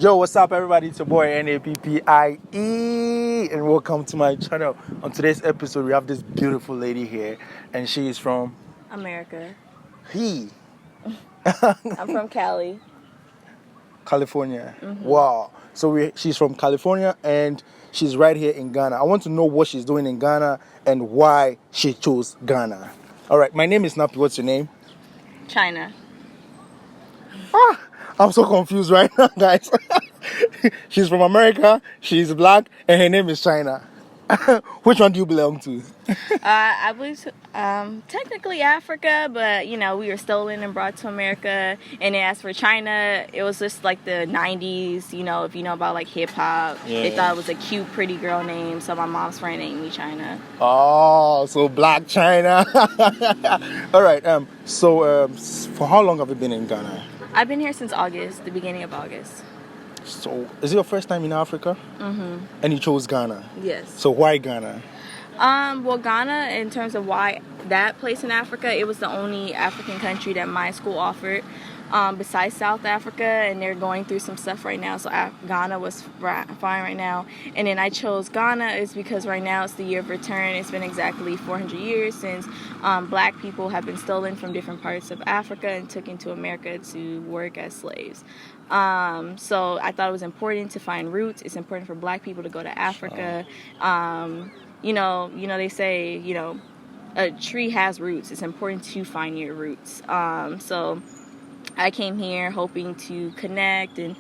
Yo, what's up, everybody? It's your boy Nappie, and welcome to my channel. On today's episode, we have this beautiful lady here, and she is from America. I'm from Cali. California. Mm-hmm. Wow. So she's from California, and she's right here in Ghana. I want to know what she's doing in Ghana and why she chose Ghana. All right, my name is Nappie. What's your name? China. I'm so confused right now, guys. She's from America, she's black, and her name is China. Which one do you belong to? I believe technically Africa, but we were stolen and brought to America. And then as for China, it was just like the 90s. If you know about like hip hop, they thought it was a cute, pretty girl name. So my mom's friend named me China. Oh, so Black China. All right. So for how long have you been in Ghana? I've been here since August, the beginning of August. So is it your first time in Africa? Mm-hmm. And you chose Ghana? Yes. So why Ghana? Well, Ghana, in terms of why that place in Africa, it was the only African country that my school offered, besides South Africa, and they're going through some stuff right now, so Ghana was fine right now. And then I chose Ghana is because right now it's the year of return. It's been exactly 400 years since black people have been stolen from different parts of Africa and taken to America to work as slaves. So I thought it was important to find roots. It's important for black people to go to Africa. They say, a tree has roots. It's important to find your roots. So I came here hoping to connect and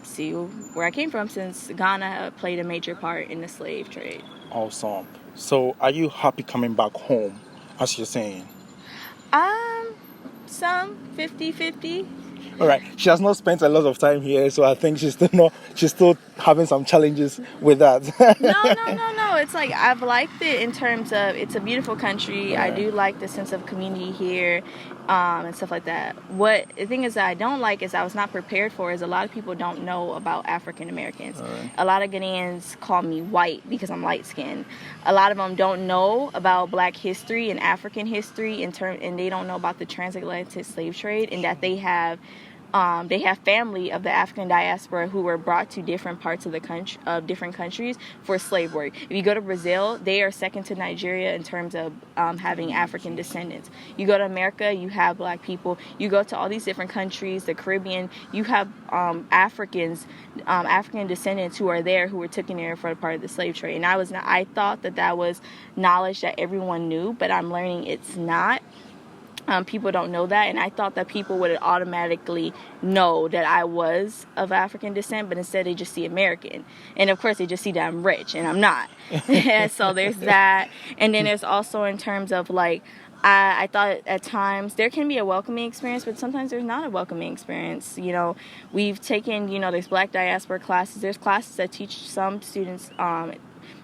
see where I came from, since Ghana played a major part in the slave trade. Awesome. So are you happy coming back home, as you're saying? Some 50-50. All right. She has not spent a lot of time here, so I think she's still having some challenges with that. No. It's like I've liked it in terms of it's a beautiful country. Right. I do like the sense of community here, and stuff like that. What the thing is that I don't like is I was not prepared for is a lot of people don't know about African Americans. Right. A lot of Ghanaians call me white because I'm light skinned. A lot of them don't know about Black history and African history and they don't know about the transatlantic slave trade, and that they have family of the African diaspora who were brought to different parts of the country, of different countries, for slave work. If you go to Brazil, they are second to Nigeria in terms of having African descendants. You go to America, you have black people. You go to all these different countries, the Caribbean, you have African descendants who are there, who were taken there for a part of the slave trade. And I thought that was knowledge that everyone knew, but I'm learning it's not. People don't know that, and I thought that people would automatically know that I was of African descent, but instead they just see American. And of course they just see that I'm rich, and I'm not. So there's that. And then there's also in terms of like, I thought at times there can be a welcoming experience, but sometimes there's not a welcoming experience. We've taken, there's Black diaspora classes. There's classes that teach some students,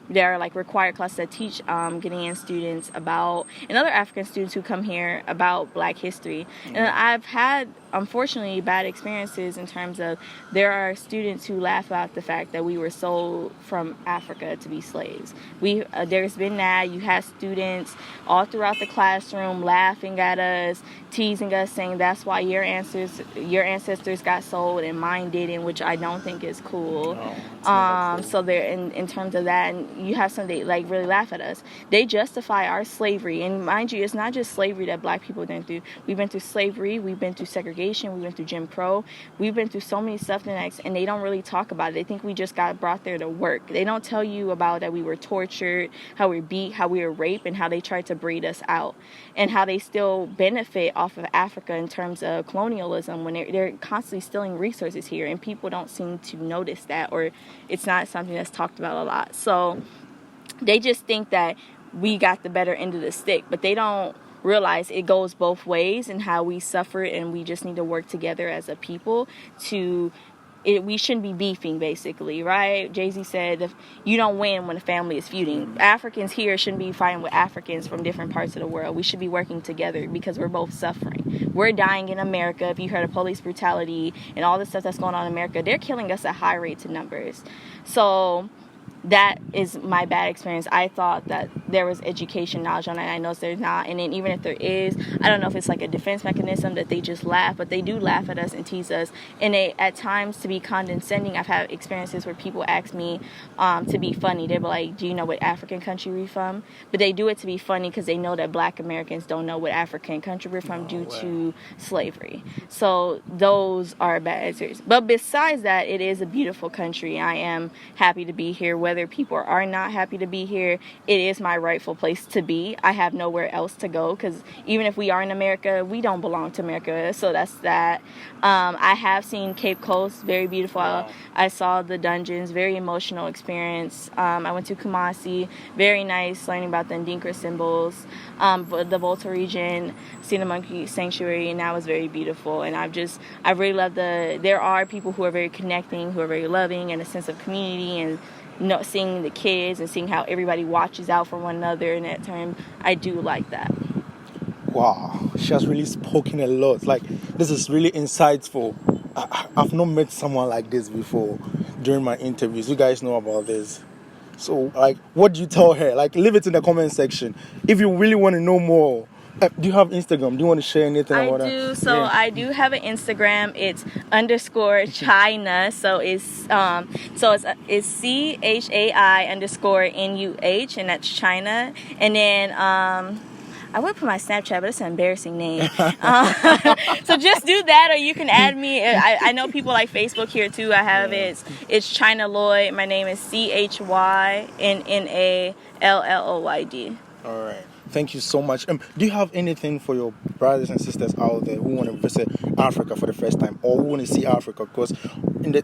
there are like required classes that teach Ghanaian students about, and other African students who come here, about Black history. And I've had, unfortunately, bad experiences in terms of there are students who laugh about the fact that we were sold from Africa to be slaves. There's been that. You have students all throughout the classroom laughing at us, teasing us, saying that's why your ancestors got sold and mine didn't, which I don't think is cool. Cool. So they're in terms of that, and you have some they like really laugh at us. They justify our slavery, and mind you, it's not just slavery that black people went through. We've been through slavery, we've been through segregation, we've been through Jim Crow, we've been through so many stuff and they don't really talk about it. They think we just got brought there to work. They don't tell you about that we were tortured, how we were beat, how we were raped, and how they tried to breed us out, and how they still benefit off of Africa in terms of colonialism when they're constantly stealing resources here, and people don't seem to notice that, or it's not something that's talked about a lot. So they just think that we got the better end of the stick, but they don't realize it goes both ways, and how we suffer, and we just need to work together as a people we shouldn't be beefing, basically, right? Jay-Z said, if you don't win when a family is feuding. Africans here shouldn't be fighting with Africans from different parts of the world. We should be working together because we're both suffering. We're dying in America. If you heard of police brutality and all the stuff that's going on in America, they're killing us at high rates and numbers. So that is my bad experience. I thought that there was education knowledge on it, and I know there's not. And then even if there is, I don't know if it's like a defense mechanism that they just laugh, but they do laugh at us and tease us. And they, at times, to be condescending, I've had experiences where people ask me to be funny. They'll be like, do you know what African country we're from? But they do it to be funny because they know that Black Americans don't know what African country we're from due to slavery. So those are bad experiences. But besides that, it is a beautiful country. I am happy to be here. Whether people are not happy to be here, it is my rightful place to be. I have nowhere else to go because even if we are in America, we don't belong to America. So that's that. I have seen Cape Coast, very beautiful. Wow. I saw the dungeons, very emotional experience. I went to Kumasi, very nice, learning about the Ndinkra symbols. The Volta region, seen the monkey sanctuary, and that was very beautiful. And I really love there are people who are very connecting, who are very loving, and a sense of community, and seeing the kids and seeing how everybody watches out for one another in that term. I do like that. Wow, she has really spoken a lot. Like, this is really insightful. I've not met someone like this before during my interviews. You guys know about this. So, like, what do you tell her? Like, leave it in the comment section. If you really want to know more, do you have Instagram? Do you want to share anything about that? I do. So yeah. I do have an Instagram. It's _China. So it's CHAI_NUH, and that's China. And then I would put my Snapchat, but it's an embarrassing name. So just do that, or you can add me. I know people like Facebook here too. I have it's China Lloyd. My name is CHYNNALLOYD. All right. Thank you so much. Do you have anything for your brothers and sisters out there who want to visit Africa for the first time, or who want to see Africa? Because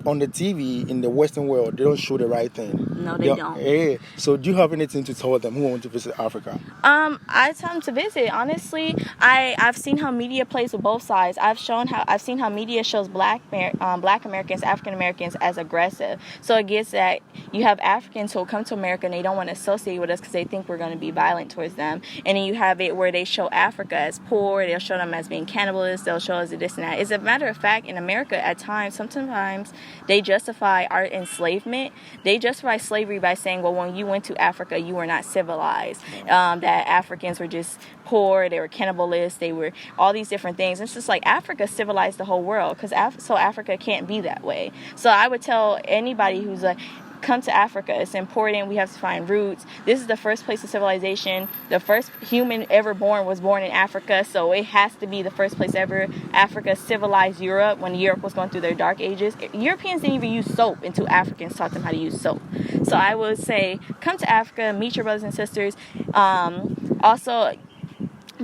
on the TV in the Western world, they don't show the right thing. No, they don't. Yeah. So do you have anything to tell them who want to visit Africa? I tell them to visit. Honestly, I've seen how media plays with both sides. I've seen how media shows Black Americans, African Americans as aggressive. So it gets that you have Africans who will come to America and they don't want to associate with us because they think we're going to be violent towards them. And then you have it where they show Africa as poor. They'll show them as being cannibalists. They'll show us this and that. As a matter of fact, in America, at times, sometimes they justify our enslavement. They justify slavery by saying, well, when you went to Africa, you were not civilized. That Africans were just poor. They were cannibalists. They were all these different things. It's just like Africa civilized the whole world because so Africa can't be that way. So I would tell anybody who's like, come to Africa. It's important. We have to find roots. This is the first place of civilization. The first human ever born was born in Africa, so it has to be the first place ever. Africa civilized Europe when Europe was going through their dark ages. Europeans didn't even use soap until Africans taught them how to use soap. So I would say, come to Africa, meet your brothers and sisters. Also,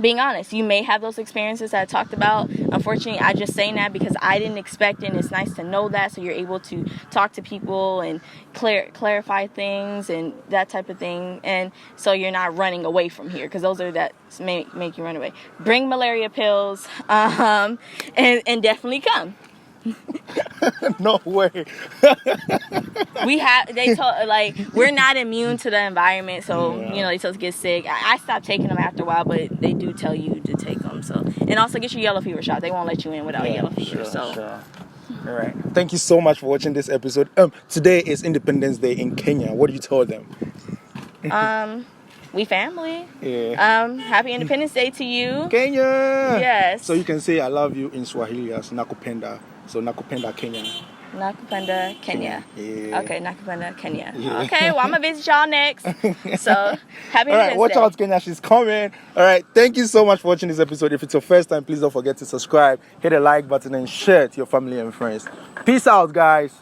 being honest, you may have those experiences that I talked about. Unfortunately, I just saying that because I didn't expect it, and it's nice to know that, so you're able to talk to people and clarify things and that type of thing, and so you're not running away from here, because those are that make you run away. Bring malaria pills, and definitely come. No way. They told, like, we're not immune to the environment, so they told us to get sick. I stopped taking them after a while, but they do tell you to take them. So, and also get your yellow fever shot. They won't let you in without yellow fever. Sure. All right. Thank you so much for watching this episode. Today is Independence Day in Kenya. What do you tell them? We family. Yeah. Happy Independence Day to you. Kenya. Yes. So you can say I love you in Swahili as nakupenda. So nakupenda Kenya. Nakupenda Kenya. Yeah. Okay, Nakupenda Kenya. Yeah. Okay, well, I'm going to visit y'all next. So, happy All right, Independence watch Day. out, Kenya. She's coming. All right, thank you so much for watching this episode. If it's your first time, please don't forget to subscribe, hit the like button, and share it to your family and friends. Peace out, guys.